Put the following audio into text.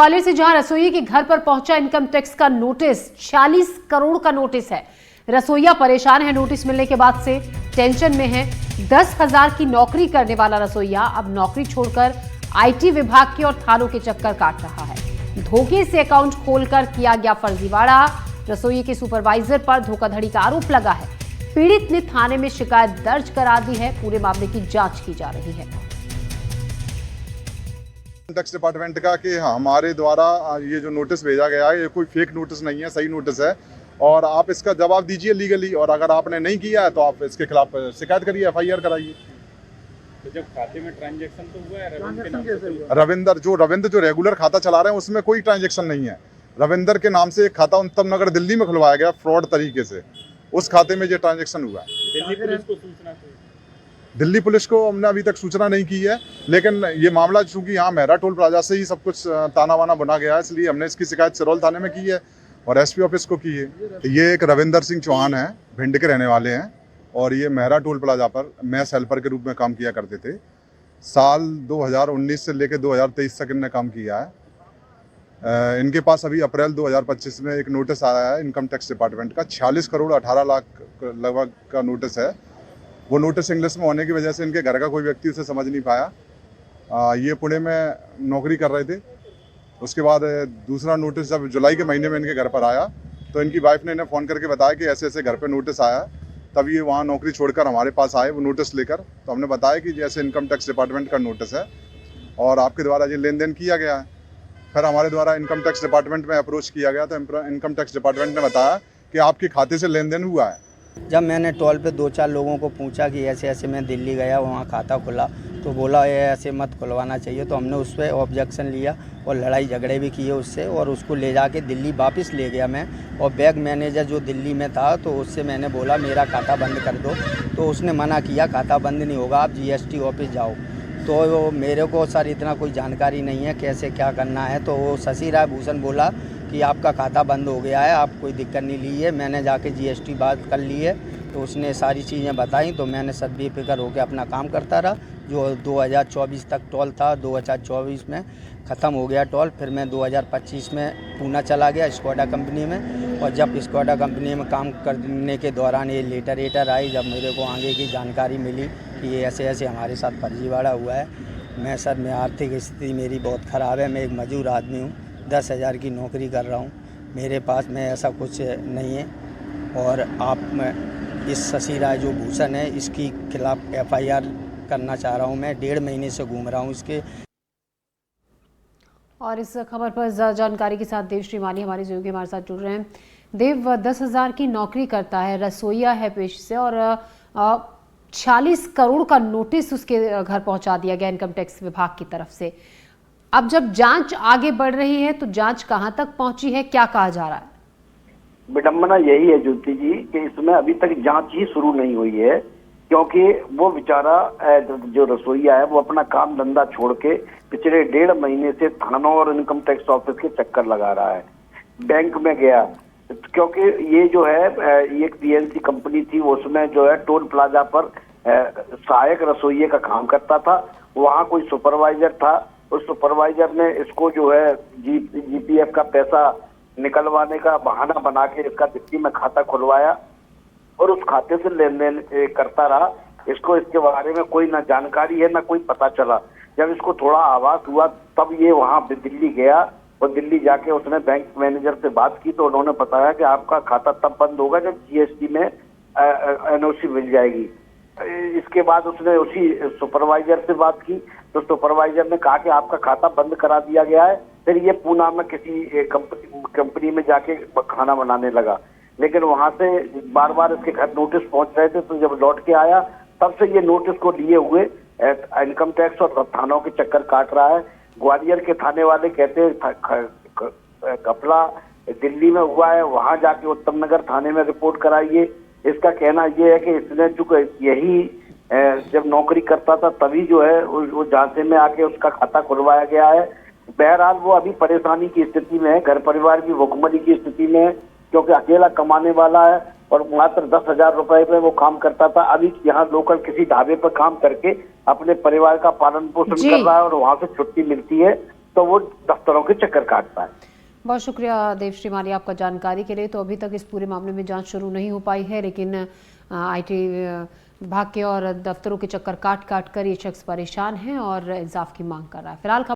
ग्वालियर से जहां रसोई के घर पर पहुंचा इनकम टैक्स का नोटिस, 46 करोड़ का नोटिस है। रसोईया परेशान है नोटिस मिलने के बाद से, टेंशन में है। 10,000 की नौकरी करने वाला रसोईया अब नौकरी छोड़कर आईटी विभाग के और थानों के चक्कर काट रहा है। धोखे से अकाउंट खोलकर किया गया फर्जीवाड़ा। रसोई के सुपरवाइजर पर धोखाधड़ी का आरोप लगा है। पीड़ित ने थाने में शिकायत दर्ज करा दी है। पूरे मामले की जांच की जा रही है। टैक्स डिपार्टमेंट का कि हमारे द्वारा ये जो नोटिस भेजा गया है ये कोई फेक नोटिस नहीं है, सही नोटिस है और आप इसका जवाब दीजिए लीगली। और अगर आपने नहीं किया है तो आप इसके खिलाफ शिकायत करिए, एफआईआर कराइए। तो जब खाते में ट्रांजैक्शन तो हुआ है रविंद्र जो रेगुलर खाता चला रहे हैं उसमें कोई ट्रांजैक्शन नहीं है। रविंद्र के नाम से एक खाता उत्तम नगर दिल्ली में खुलवाया गया फ्रॉड तरीके से, उस खाते में ये ट्रांजैक्शन हुआ है। दिल्ली पुलिस को हमने अभी तक सूचना नहीं की है, लेकिन ये मामला चूंकि यहाँ मेहरा टोल प्लाजा से ही सब कुछ ताना वाना बना गया है, इसलिए हमने इसकी शिकायत सिरोल थाने में की है और एसपी ऑफिस को की है। ये एक रविंदर सिंह चौहान है, भिंड के रहने वाले हैं और ये मेहरा टोल प्लाजा पर मैस हेल्पर के रूप में काम किया करते थे। साल 2019 से लेकर 2023 तक इनने काम किया है। इनके पास अभी अप्रैल 2025 में एक नोटिस आया है इनकम टैक्स डिपार्टमेंट का, 46 करोड़ 18 लाख लगभग का नोटिस है। वो नोटिस इंग्लिश में होने की वजह से इनके घर का कोई व्यक्ति उसे समझ नहीं पाया। ये पुणे में नौकरी कर रहे थे। उसके बाद दूसरा नोटिस जब जुलाई के महीने में इनके घर पर आया तो इनकी वाइफ ने इन्हें फ़ोन करके बताया कि ऐसे ऐसे घर पे नोटिस आया। तब ये वहाँ नौकरी छोड़कर हमारे पास आए वो नोटिस लेकर। तो हमने बताया कि जैसे इनकम टैक्स डिपार्टमेंट का नोटिस है और आपके द्वारा ये लेन देन किया गया है। फिर हमारे द्वारा इनकम टैक्स डिपार्टमेंट में अप्रोच किया गया तो इनकम टैक्स डिपार्टमेंट ने बताया कि आपके खाते से लेन देन हुआ है। जब मैंने टोल पे 2-4 लोगों को पूछा कि ऐसे ऐसे मैं दिल्ली गया, वहाँ खाता खुला, तो बोला ये ऐसे मत खुलवाना चाहिए। तो हमने उस पर ऑब्जेक्शन लिया और लड़ाई झगड़े भी किए उससे और उसको ले जाके दिल्ली वापस ले गया मैं। और बैंक मैनेजर जो दिल्ली में था तो उससे मैंने बोला मेरा खाता बंद कर दो, तो उसने मना किया, खाता बंद नहीं होगा, आप जीएसटी ऑफिस जाओ। तो मेरे को सर इतना कोई जानकारी नहीं है कैसे क्या करना है। तो वो शशि राय भूषण बोला कि आपका खाता बंद हो गया है, आप कोई दिक्कत नहीं ली है। मैंने जाके जीएसटी बात कर ली है तो उसने सारी चीज़ें बताई। तो मैंने सब बेफिक्र होकर अपना काम करता रहा। जो 2024 तक टोल था, 2024 में ख़त्म हो गया टोल। फिर मैं 2025 में पूना चला गया स्कोडा कंपनी में। और जब स्कोडा कंपनी में काम करने के दौरान ये लेटर आई, जब मेरे को आगे की जानकारी मिली कि ये ऐसे ऐसे हमारे साथ फर्जीवाड़ा हुआ है। मैं आर्थिक स्थिति मेरी बहुत ख़राब है, मैं एक मजदूर आदमी हूँ, 10,000 की नौकरी कर रहा हूँ, मेरे पास में ऐसा कुछ नहीं है। और आप इस शशि राय जो भूषण है इसकी खिलाफ एफआईआर करना चाह रहा हूँ। मैं 1.5 महीने से घूम रहा हूँ इसके। और इस खबर पर जानकारी के साथ देव श्रीमानी हमारे सहयोगी हमारे साथ जुड़ रहे हैं। देव, 10,000 की नौकरी करता है, रसोईया है पेश से और 46 करोड़ का नोटिस उसके घर पहुंचा दिया गया इनकम टैक्स विभाग की तरफ से। अब जब जांच आगे बढ़ रही है तो जांच कहां तक पहुंची है, क्या कहा जा रहा है? विडंबना यही है ज्योति जी कि इसमें अभी तक जांच ही शुरू नहीं हुई है, क्योंकि वो बेचारा जो रसोईया है वो अपना काम धंधा छोड़ के पिछले 1.5 महीने से थानों और इनकम टैक्स ऑफिस के चक्कर लगा रहा है। बैंक में गया क्योंकि ये जो है ये एक पीएलसी कंपनी थी, उसमें जो है टोल प्लाजा पर सहायक रसोइये का काम करता था। वहाँ कोई सुपरवाइजर था, उस सुपरवाइजर ने इसको जो है जीपीएफ का पैसा निकलवाने का बहाना बना के इसका दिल्ली में खाता खुलवाया और उस खाते से लेन देन करता रहा। इसको इसके बारे में कोई ना जानकारी है ना कोई पता चला। जब इसको थोड़ा आभास हुआ तब ये वहां दिल्ली गया और दिल्ली जाके उसने बैंक मैनेजर से बात की तो उन्होंने बताया कि आपका खाता तब बंद होगा जब जीएसटी में एनओसी मिल जाएगी। इसके बाद उसने उसी सुपरवाइजर से बात की तो सुपरवाइजर ने कहा कि आपका खाता बंद करा दिया गया है। फिर ये पूना में किसी कंपनी में जाके खाना बनाने लगा, लेकिन वहां से बार बार इसके घर नोटिस पहुंच रहे थे। तो जब लौट के आया तब से ये नोटिस को लिए हुए इनकम टैक्स और थानों के चक्कर काट रहा है। ग्वालियर के थाने वाले कहते हैं घपला दिल्ली में हुआ है, वहां जाके उत्तम नगर थाने में रिपोर्ट कराइए। इसका कहना यह है कि इसने चूंकि यही जब नौकरी करता था तभी जो है वो झांसे में आके उसका खाता खुलवाया गया है। बहरहाल वो अभी परेशानी की स्थिति में है, घर परिवार की भुखमरी की स्थिति में है, क्योंकि अकेला कमाने वाला है और मात्र 10,000 रुपए में वो काम करता था। अभी यहाँ लोकल किसी ढाबे पर काम करके अपने परिवार का पालन पोषण कर रहा है और वहां से छुट्टी मिलती है तो वो दफ्तरों के चक्कर काटता है। बहुत शुक्रिया देवश्री माली आपका जानकारी के लिए। तो अभी तक इस पूरे मामले में जांच शुरू नहीं हो पाई है, लेकिन आईटी विभाग के और दफ्तरों के चक्कर काट काट कर ये शख्स परेशान है और इंसाफ की मांग कर रहा है। फिलहाल